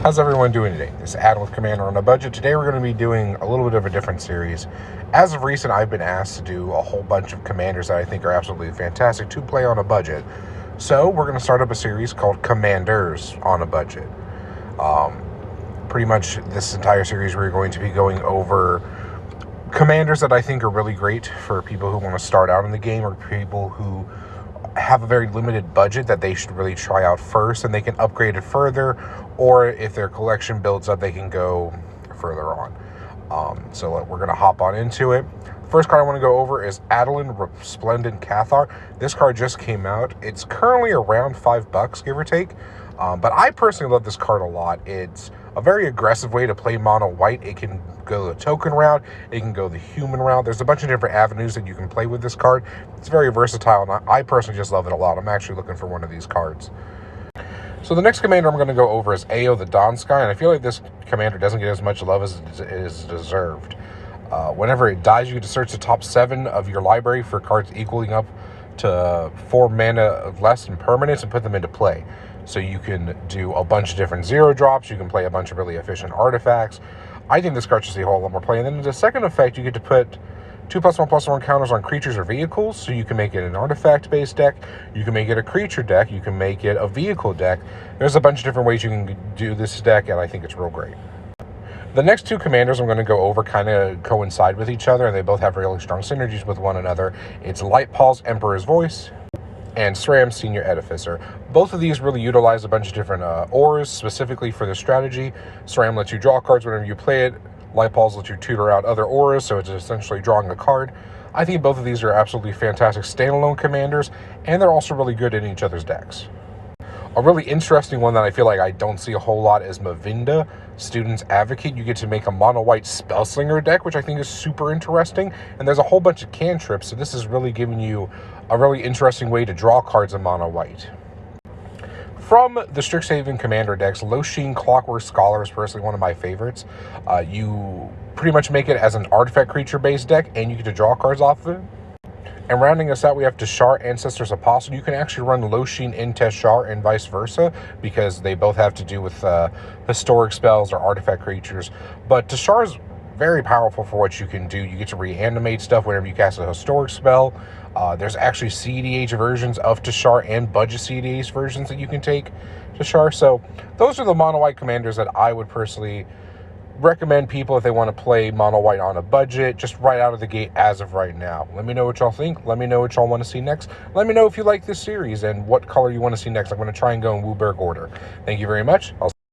How's everyone doing today? This is Adam with Commander on a Budget. Today we're going to be doing a little bit of a different series. As of recent, I've been asked to do a whole bunch of commanders that I think are absolutely fantastic to play on a budget. So we're going to start up a series called Commanders on a Budget. Pretty much this entire series we're going to be going over commanders that I think are really great for people who want to start out in the game or people who have a very limited budget that they should really try out first, and they can upgrade it further, or if their collection builds up, they can go further on. So we're going to hop on into it. First card I want to go over is Adolin Resplendent Cathar. This card just came out. It's currently around $5, give or take. But I personally love this card a lot. It's a very aggressive way to play mono white. It can go the token route. It can go the human route. There's a bunch of different avenues that you can play with this card. It's very versatile, and I personally just love it a lot. I'm actually looking for one of these cards. So the next commander I'm going to go over is Ao the Dawn Sky, and I feel like this commander doesn't get as much love as it is deserved. Whenever it dies, you get to search the top 7 of your library for cards equaling up to 4 mana less in permanents and put them into play. So you can do a bunch of different 0-drops. You can play a bunch of really efficient artifacts. I think this card should see a whole lot more play. And then the second effect, you get to put 2+1/+1 counters on creatures or vehicles. So you can make it an artifact-based deck. You can make it a creature deck. You can make it a vehicle deck. There's a bunch of different ways you can do this deck, and I think it's real great. The next 2 commanders I'm going to go over kind of coincide with each other, and they both have really strong synergies with one another. It's Lightpaul's Emperor's Voice and SRAM's Senior Edificer. Both of these really utilize a bunch of different auras specifically for the strategy. SRAM lets you draw cards whenever you play it. Lightpaul's lets you tutor out other auras, so it's essentially drawing a card. I think both of these are absolutely fantastic standalone commanders, and they're also really good in each other's decks. A really interesting one that I feel like I don't see a whole lot is MAvinda, Student's Advocate. You get to make a mono-white Spellslinger deck, which I think is super interesting. And there's a whole bunch of cantrips, so this is really giving you a really interesting way to draw cards in mono-white. From the Strixhaven Commander decks, Losheen Clockwork Scholar is personally one of my favorites. You pretty much make it as an artifact creature-based deck, and you get to draw cards off of it. And rounding us out, we have Teshar Ancestor's Apostle. You can actually run Losheen in Teshar and vice versa, because they both have to do with historic spells or artifact creatures. But Teshar is very powerful for what you can do. You get to reanimate stuff whenever you cast a historic spell. There's actually CDH versions of Teshar and budget CDH versions that you can take Teshar. So those are the mono-white commanders that I would personally recommend people if they want to play mono white on a budget, just right out of the gate as of right now. Let me know what y'all think. Let me know what y'all want to see next. Let me know if you like this series and what color you want to see next. I'm going to try and go in Wooburg order. Thank you very much. I'll